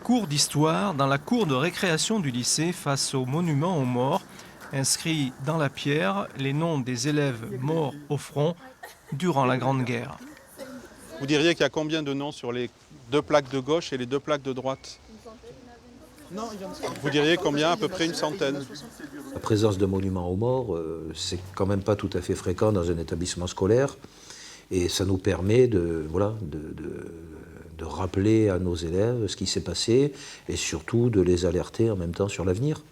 cours d'histoire dans la cour de récréation du lycée face au monument aux morts, inscrit dans la pierre les noms des élèves morts au front durant la Grande Guerre. Vous diriez qu'il y a combien de noms sur les 2 plaques de gauche et les 2 plaques de droite? Vous diriez combien? À peu près une centaine. La présence de monuments aux morts, c'est quand même pas tout à fait fréquent dans un établissement scolaire. Et ça nous permet de rappeler à nos élèves ce qui s'est passé et surtout de les alerter en même temps sur l'avenir.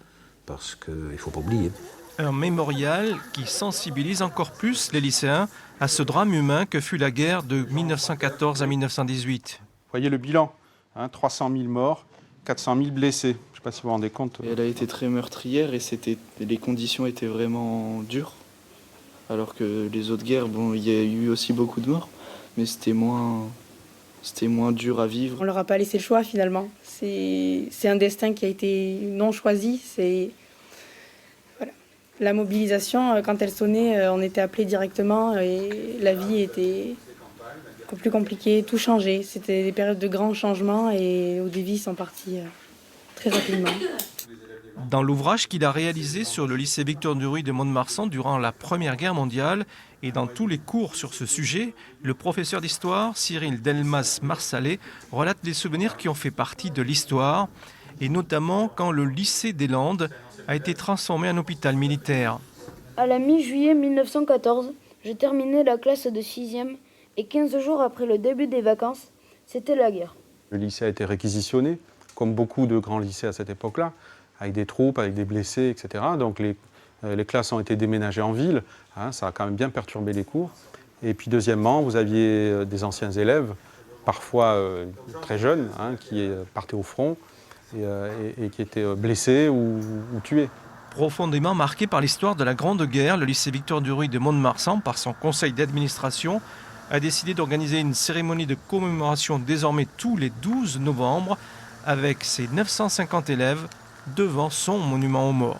Parce qu'il ne faut pas oublier. Un mémorial qui sensibilise encore plus les lycéens à ce drame humain que fut la guerre de 1914 à 1918. Vous voyez le bilan, 300 000 morts, 400 000 blessés. Je ne sais pas si vous vous rendez compte. Elle a été très meurtrière et les conditions étaient vraiment dures. Alors que les autres guerres, bon, il y a eu aussi beaucoup de morts, mais c'était moins dur à vivre. On leur a pas laissé le choix finalement. C'est un destin qui a été non choisi. Voilà. La mobilisation, quand elle sonnait, on était appelés directement et la vie était plus compliquée, tout changeait. C'était des périodes de grands changements et où des vies sont parties très rapidement. Dans l'ouvrage qu'il a réalisé sur le lycée Victor Duruy de Mont-de-Marsan durant la Première Guerre mondiale et dans tous les cours sur ce sujet, le professeur d'histoire Cyril Delmas-Marsalet relate des souvenirs qui ont fait partie de l'histoire et notamment quand le lycée des Landes a été transformé en hôpital militaire. À la mi-juillet 1914, je terminais la classe de 6e et 15 jours après le début des vacances, c'était la guerre. Le lycée a été réquisitionné, comme beaucoup de grands lycées à cette époque-là, avec des troupes, avec des blessés, etc. Donc les classes ont été déménagées en ville, ça a quand même bien perturbé les cours. Et puis deuxièmement, vous aviez des anciens élèves, parfois très jeunes, qui partaient au front et qui étaient blessés ou tués. Profondément marqué par l'histoire de la Grande Guerre, le lycée Victor Duruy de Mont-de-Marsan, par son conseil d'administration, a décidé d'organiser une cérémonie de commémoration désormais tous les 12 novembre avec ses 950 élèves devant son monument aux morts.